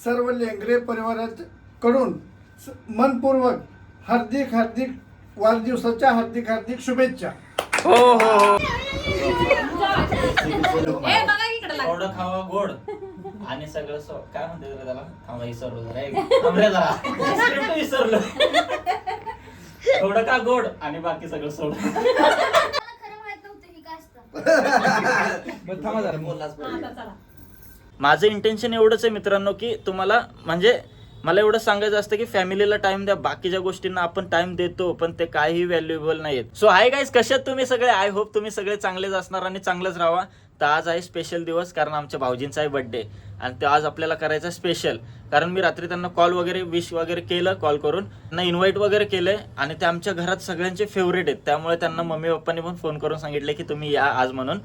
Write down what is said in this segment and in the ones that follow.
सर्व लेंगरे परिवाराकडून मनपूर्वक हार्दिक वाढदिवसाच्या हार्दिक शुभेच्छा. हो हो हो. थोडं खावा गोड आणि सगळं काय म्हणते त्याला थांबा विसरलो जरा स्क्रिप्ट विसरलो. थोडं का गोड आणि बाकी सगळं सोड. माझं इंटेन्शन एवढंच आहे मित्रांनो की तुम्हाला म्हणजे मला एवढं सांगायचं असतं की फॅमिलीला टाइम द्या. बाकीच्या गोष्टींना आपण टाइम देतो पण ते काही व्हॅल्युएबल नाहीत. सो हाय गाईज, कशात तुम्ही सगळे? आय होप तुम्ही सगळे चांगलेच असणार आणि चांगलंच राहा. तर आज आहे स्पेशल दिवस कारण आमच्या भाऊजींचा आहे बर्थडे आणि ते आज आपल्याला करायचा स्पेशल. कारण मी रात्री त्यांना कॉल वगैरे विश वगैरे केलं, कॉल करून त्यांना इन्व्हाइट वगैरे केलंय आणि ते आमच्या घरात सगळ्यांचे फेवरेट आहेत. त्यामुळे त्यांना मम्मी पप्पांनी पण फोन करून सांगितले की तुम्ही या आज म्हणून.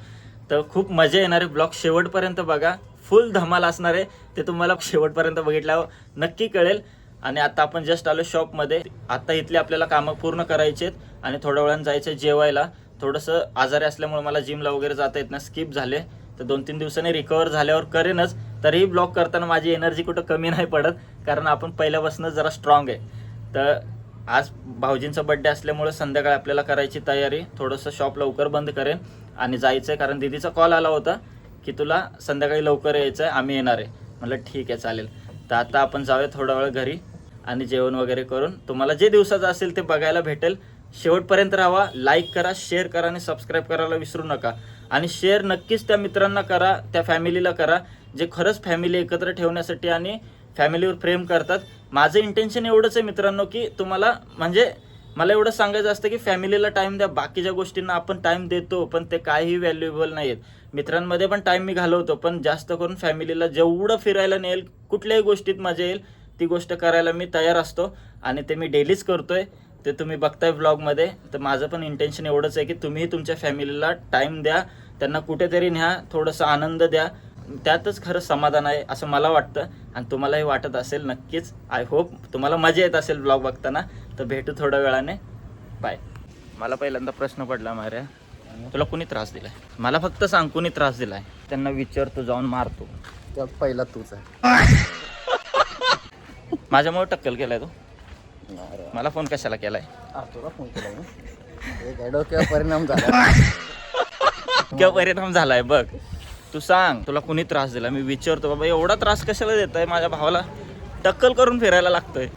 तर खूप मजा येणार आहे. ब्लॉग शेवटपर्यंत बघा, फुल धमाल असणार आहे. ते तुम्हाला शेवटपर्यंत बघितल्यावर नक्की कळेल. आणि आता आपण जस्ट आलो शॉपमध्ये. आता इथले आपल्याला कामं पूर्ण करायचे आहेत आणि थोड्या वेळानं जायचं जेवायला. थोडंसं आजारी असल्यामुळे मला जिमला वगैरे जाता येत नाही, स्किप झाले. तर 2-3 दिवसांनी रिकवर झाल्यावर करेनच. तरीही ब्लॉग करताना माझी एनर्जी कुठं कमी नाही पडत कारण आपण पहिल्यापासूनच जरा स्ट्रॉंग आहे. तर आज भाऊजींचा बर्थडे असल्यामुळे संध्याकाळी आपल्याला करायची तयारी. थोडंसं शॉप लवकर बंद करेन आणि जायचं आहे कारण दीदीचा कॉल आला होता की तुला संध्याकाळी लवकर यायचं आहे, आम्ही येणार आहे. म्हटलं ठीक आहे चालेल. तर आता आपण जाऊया थोडा वेळ घरी आणि जेवण वगैरे करून तुम्हाला जे दिवसाचं असेल ते बघायला भेटेल. शेवटपर्यंत राहा, लाईक करा, शेअर करा आणि सबस्क्राईब करायला विसरू नका. आणि शेअर नक्कीच त्या मित्रांना करा, त्या फॅमिलीला करा जे खरंच फॅमिली एकत्र ठेवण्यासाठी आणि फॅमिलीवर प्रेम करतात. माझं इंटेन्शन एवढंच आहे मित्रांनो की तुम्हाला म्हणजे मला एवढं सांगायचं असतं की फॅमिलीला टाइम द्या. बाकीच्या गोष्टींना आपण टाइम देतो पण ते काही व्हॅल्युएबल नाही आहेत. मित्रांमध्ये पण टाइम मी घालवतो पण जास्त करून फॅमिलीला जेवढं फिरायला नेईल, कुठल्याही गोष्टीत मजा येईल ती गोष्ट करायला मी तयार असतो आणि ते मी डेलीच करतोय. ते तुम्ही बघताय व्लॉगमध्ये. तर माझं पण इंटेन्शन एवढंच आहे की तुम्ही तुमच्या फॅमिलीला टाइम द्या, त्यांना कुठेतरी न्या, थोडंसं आनंद द्या. त्यातच खरं समाधान आहे असं मला वाटतं आणि तुम्हालाही वाटत असेल नक्कीच. आय होप तुम्हाला मजा येत असेल ब्लॉग बघताना. तर भेटू थोड्या वेळाने. बाय. मला पहिल्यांदा प्रश्न पडला मार्या, तुला कुणी त्रास दिलाय? मला फक्त सांग कुणी त्रास दिलाय. त्यांना विचारतो, जाऊन मारतो. त्यात पहिला तूच आहे. माझ्यामुळे टक्कल केलाय तो. मला फोन कशाला केलाय? तुला फोन केला डोक्यावर परिणाम झाला. किंवा परिणाम झालाय बघ. तू सांग तुला कुणी त्रास दिला? मी विचारतो बाबा एवढा त्रास कशाला देत आहे? माझ्या भावाला टक्कल करून फिरायला लागतोय.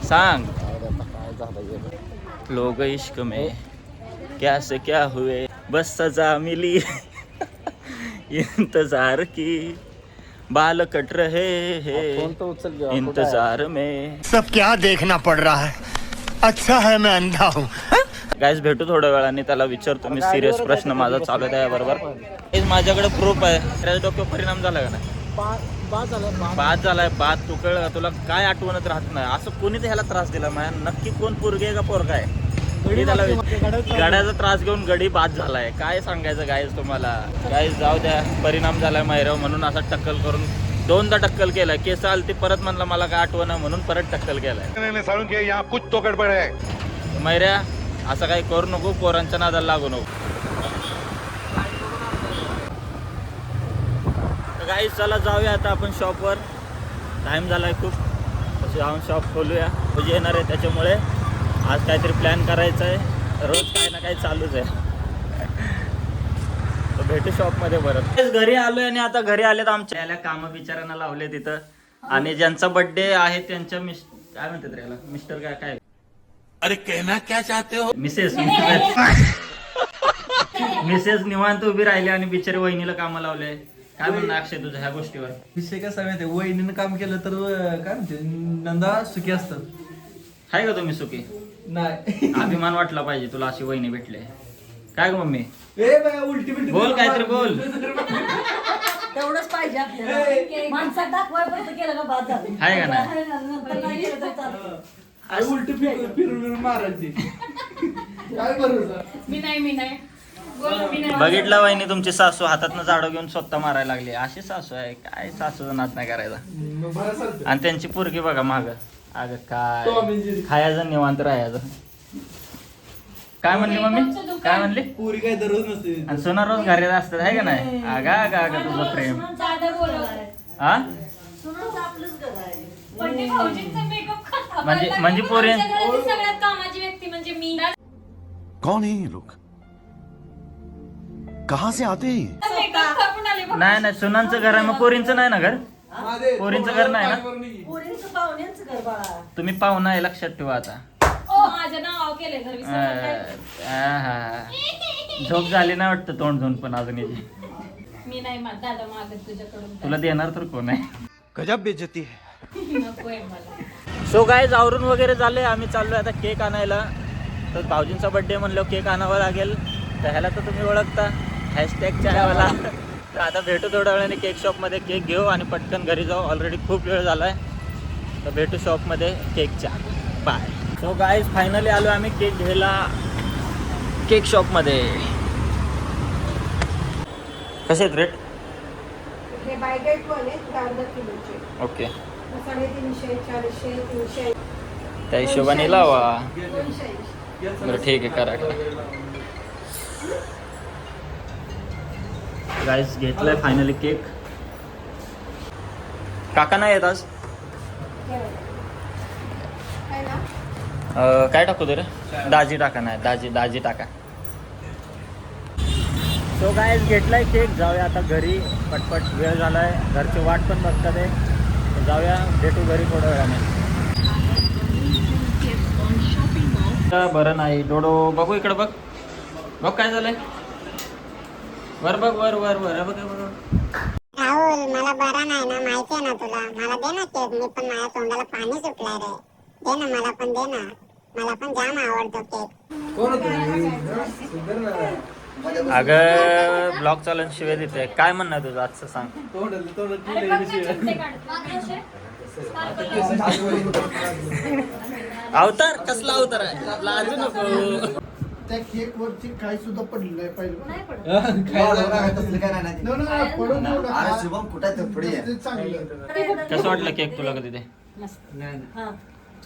सांग. लोग इश्क में क्या से क्या हुए, बस सजा मिली इंतजार की, बाल कट रहे हैं इंतजार में. सब क्या देखना पड़ रहा है, अच्छा है मैं अंधा हूँ. गाईज भेटू थोड्या वेळाने. त्याला विचारतो मी. सिरियस प्रश्न माझा चालू आहे त्याबरोबर. माझ्याकडे प्रूफ आहे. त्याच्या डोक्यावर परिणाम झाला का नाही? बाद झालाय. बाद तू कळ, तुला काय आठवणत राहत नाही. असं कोणी ह्याला त्रास दिला माझ्या? नक्की कोण पोरगे का पोरगा आहे? त्याला गड्याचा त्रास घेऊन गडी बाद झालाय. काय सांगायचं गाईज तुम्हाला? गाईज जाऊ द्या, परिणाम झालाय मैरव म्हणून असा टक्कल करून 2दा टक्कल केलाय. केस आलती परत म्हणला मला काय आठवण म्हणून परत टक्कल केलाय. कुछ तो गडबड है. मैऱ्या असं काही करू नको, पोरांच्या नादाला लागू नको. तर गाईज चला जाऊया आता आपण शॉपवर. टाईम झालाय खूप. तसे जाऊन शॉप खोलूया. पूजा येणार आहे त्याच्यामुळे आज काहीतरी प्लॅन करायचा आहे. रोज काही ना काही चालूच आहे. तर भेटू शॉपमध्ये परत. घरी आलोय आणि आता घरी आलेत आमच्या याला कामं बिचारांना लावले तिथं. आणि ज्यांचा बर्थडे आहे त्यांच्या काय म्हणतात याला, मिस्टर काय अरे कहना क्या चाहते हो? मिसेस निवांत उभी राहिली आणि बिचारी वहिनीला कामं लावले. काय म्हणणं अक्षय तुझं ह्या गोष्टीवर? विषय कसा माहितीये, वहिनीनं काम केलं तर काय म्हणते नंदा सुखी असतात. आहे का तुम्ही सुखी? नाही. अभिमान वाटला पाहिजे तुला अशी वहिनी भेटले. काय ग मम्मी? उलटी बोल काहीतरी बोल. तेवढंच पाहिजे आपल्याला. माणसात दाखवायपर्यंत केलं का बाद झालं. आहे का नाही? उलटी फिरून मारायची. काय बरोबर. मी नाही बघितलं वहिनी तुमची सासू हातातनं झाडं घेऊन स्वतः मारायला लागली. अशी सासू आहे. काय सासूचा नाच नाही करायचा. आणि त्यांची पोरगी बघा माग. अगं काय खायचं निवांत राहायचं. काय म्हणली मम्मी? काय म्हणली? पुरी काय दररोज नसते. आणि सोना रोज घरी असतात आहे का नाही? आगा तुझं प्रेम. साधं बोलवलं. हा सुनाचं आपलंच घर आहे. पण ते भाऊजींचा मेकअप म्हणजे पोरी- सगळ्यात कामाची व्यक्ती म्हणजे मी कौन है ये लोग कहाँ से आते हैं ये? मेकअप करून आले बघ. नाही सुनांचं घर आहे, मग पोरींचं नाही ना घर? पोरींचं घर नाही ना? पोरींचं पाहुण्यांचं घर बाळा. तुम्ही पाहुणा आहे, लक्षात ठेवा आता. ओ माझं नाव केलंय घर विसरलं काय? आहा. झोप झाली नाही वाटतं तोंड धुवून पण अजून याची. मी नाही दादा मागत तुझ्याकडून तुला देणार तर कोण आहे? गजब बेइज्जती है. नकोय मला. सो गाईज आवरून वगैरे झाले, आम्ही चाललोय आता केक आणायला. तर भाऊजींचा बर्थडे म्हणलं केक आणावा लागेल. तर ह्याला तर तुम्ही ओळखता, हॅशटॅग चायवाला. तर आता भेटू थोड्या वेळाने केक शॉपमध्ये, केक घेऊ आणि पटकन घरी जाऊ. ऑलरेडी खूप वेळ झाला आहे. तर भेटू शॉपमध्ये केकच्या. बाय. सो गाईज फायनली आलो आम्ही केक घ्यायला केक शॉपमध्ये. कसे आहेत रेट? हे बाय डेट वाले अर्धा किलोचे ओके, 350, 400, 300, त्या हिशोबाने लावा. 280. बरं ठीक आहे, करा. गाईज घेतलाय फायनली केक. काका नाही येत आज. काय ना काय टाकू दे रे? दाजी टाका. नाही दाजी टाका. सो गाईज घेतलाय केक. जाऊया आता घरी, पटपट वेळ झालाय. घरची वाट पण बघतात आहे. तर जाऊया, भेटू घरी थोड्या वेळाने. बरं नाही डोडो, बघू इकडे बघ. बघ काय झालंय. वर बघ, वर वर वर बघ बघ. राहुल मला बरा नाही ना, माहिती आहे ना तुला. मला दे ना केक, मी पण माझ्या तोंडाला पाणी सुटलंय रे. दे ना, मला पण दे ना. मला पण जाम आवडतो केक. अगं ब्लॉग चालून शिवाय देते. काय म्हणणं तुझं आजचं सांग. अरे बघ ना, चिमटे काढ. मागं असे. अवतार कसला अवतार आहे, लाजू नको. त्या केक वरती काही सुद्धा पडलेलं आहे पाहिजे. नाही पडत. पडून शुभम कुठे आहे? पुढे ये. चांगलं. कसं वाटलं केक तुला कधी ते? मस्त. हा,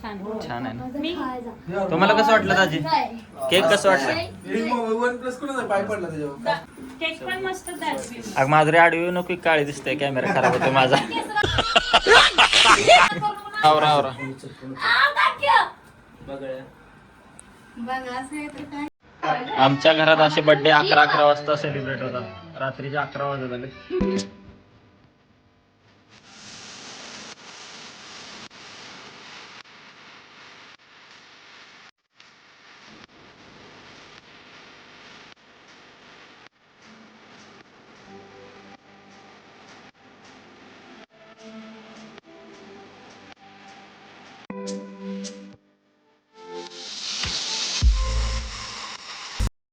छान. छान आहे ना. मी तुम्हाला कसं वाटलं दाजी? केक कसं वाटलं? केक पण मस्त दाजी. अग माधुरी आडवी नको, काळी दिसते. कॅमेरा खराब होतो माझा. आवरा आवरा. आमच्या घरात असे बर्थडे 11 वाजता सेलिब्रेट होतात. रात्रीचे 11 वाजत आले.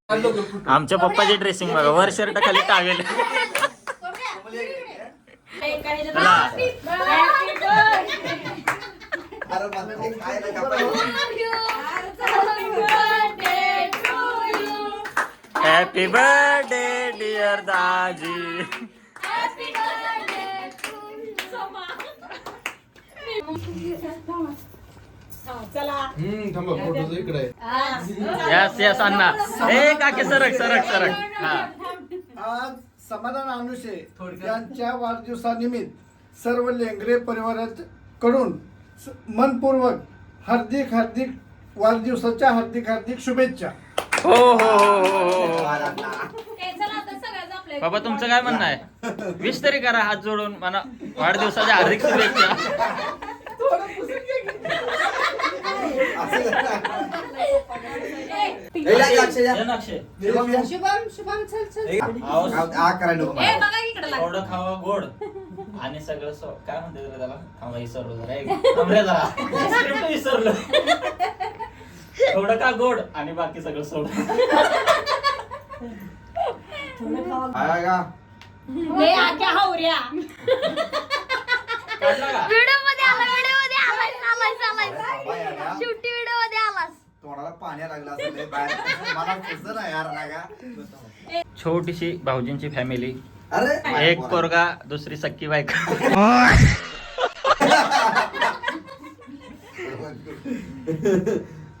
आमच्या पप्पाची ड्रेसिंग बघा, वर शर्ट खाली टावेल. हॅपी बर्थडे डिअर दाजी. यस यस अण्णा. ए काके सरक सरक सरक. हा आज समाधान अनुशे यांच्या वाढदिवसानिमित्त सर्व लेंगरे परिवारात कडून मनपूर्वक हार्दिक वाढदिवसाच्या हार्दिक शुभेच्छा. हो हो हो हो. ए, चला आता सगळ्याच आपल्या बाबा तुमचं काय म्हणणं आहे? विश तरी करा हात जोडून मला वाढदिवसाच्या हार्दिक शुभेच्छा. शुभम चल चल. ए बघा इकडे लाग. थोडं खावा गोड आणि सगळं काय म्हणते तुला त्याला? थांबा विसरलो जरा. थांबरे जरा. स्क्रिप्ट विसरलो. थोडं का गोड आणि बाकी सगळं सोड. ए, आक्या हावऱ्या. काढला का? व्हिडिओ मध्ये आलाय शेवटी व्हिडिओ मध्ये आलास. तोंडाला पाणी लागलं असेल बाहेर. मला कसं नाही यार लागा. छोटीशी भाऊजींची फॅमिली. अरे एक पोरगा, दुसरी सक्की बायका.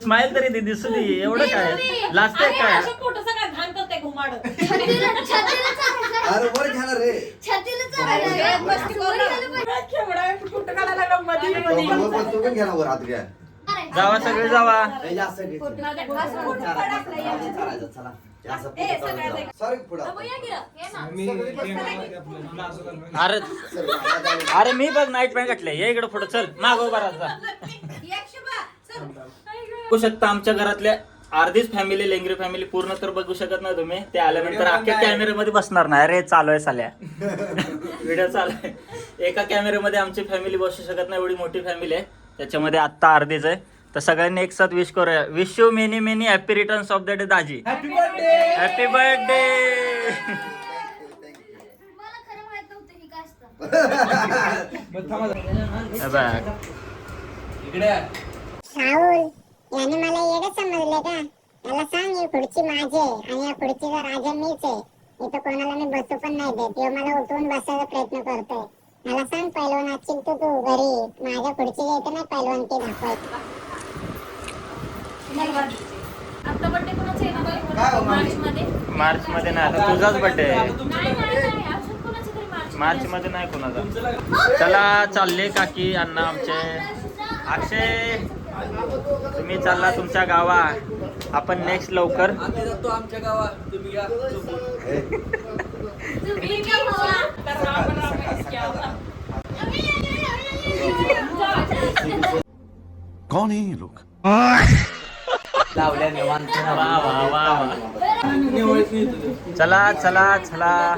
स्माइल तरी ती दिसू दे. एवढं काय लास्ट अरे, काय? अशा फोटो सगळं घाण करते घुमाड. अरे वर घ्या ना रे. छातीला चालायला. मस्ती करू नका. फोटो काढायला लागला मध्ये मध्ये. तू पण घ्या ना वर हात घ्या. जावा सगळे जावा. ए, जास्त घे. चालायचं, चला. जास्त पुढे चालत जा. सर, पुढं. अरे अरे मी बघ नाईट पॅन्ट घातले. ये इकडे पुढे चल मागो उभा राहा. बघू शकता आमच्या घरातल्या अर्धीच फॅमिली लेंगरी फॅमिली पूर्ण तर बघू शकत नाही तुम्ही. ते आल्यानंतर अख्ख्या कॅमेऱ्यामध्ये बसणार नाही. अरे चालू आहे साल्या व्हिडिओ चालू आहे. एका कॅमेऱ्यामध्ये आमची फॅमिली बसू शकत नाही, एवढी मोठी फॅमिली आहे. त्याच्यामध्ये आत्ता अर्धीच आहे. तर सगळ्यांनी एक साथ विश करूया. Wish you many many happy returns of the day Daji. Happy birthday. Happy birthday. मला खरं माहित नव्हतं ही काय असतं. इकडे राहुल याने मला येडं समजले का? त्याला सांग ही खुर्ची माझी आहे आणि या खुर्चीचा राजा मीच आहे. इथं कोणाला मी बसू पण नाही देत. तो मला उठवून बसायचा प्रयत्न करतोय. मला सांग पैलवान असशील तू घरी माझ्या खुर्चीच्या इथे नाही पैलवान ते दाखवायचं. आता बर्थडे कोणाचा आहे ना काय हो, मामी? मार्च मध्ये? मार्च मध्ये नाही आता तुझाच बर्थडे आहे. नाही, अजून कोणाचा तरी मार्च मध्ये नाही कोणाचा. चला चालले काकी अण्णा आमचे. अक्षय तुम्ही चालला तुमच्या गावा. आपण नेक्स्ट लवकर. आम्ही जातो आमच्या गावात. तुम्ही या. तुम्ही काय भावा? तर राम क्या होता? कौन है ये लोग? लावल्या निवांत. वा वा वा वा. चला चला चला.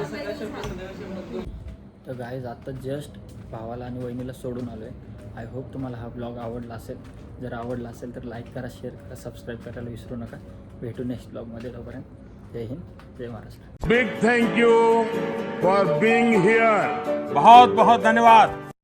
तर गाईज आता जस्ट भावाला आणि वहिनीला सोडून आलो आहे. आय होप तुम्हाला हा ब्लॉग आवडला असेल. जर आवडला असेल तर लाईक करा, शेअर करा, सबस्क्राईब करायला विसरू नका. भेटू नेक्स्ट ब्लॉगमध्ये. तोपर्यंत जय हिंद, जय Maharashtra. Big thank you for being here. बहुत बहुत धन्यवाद.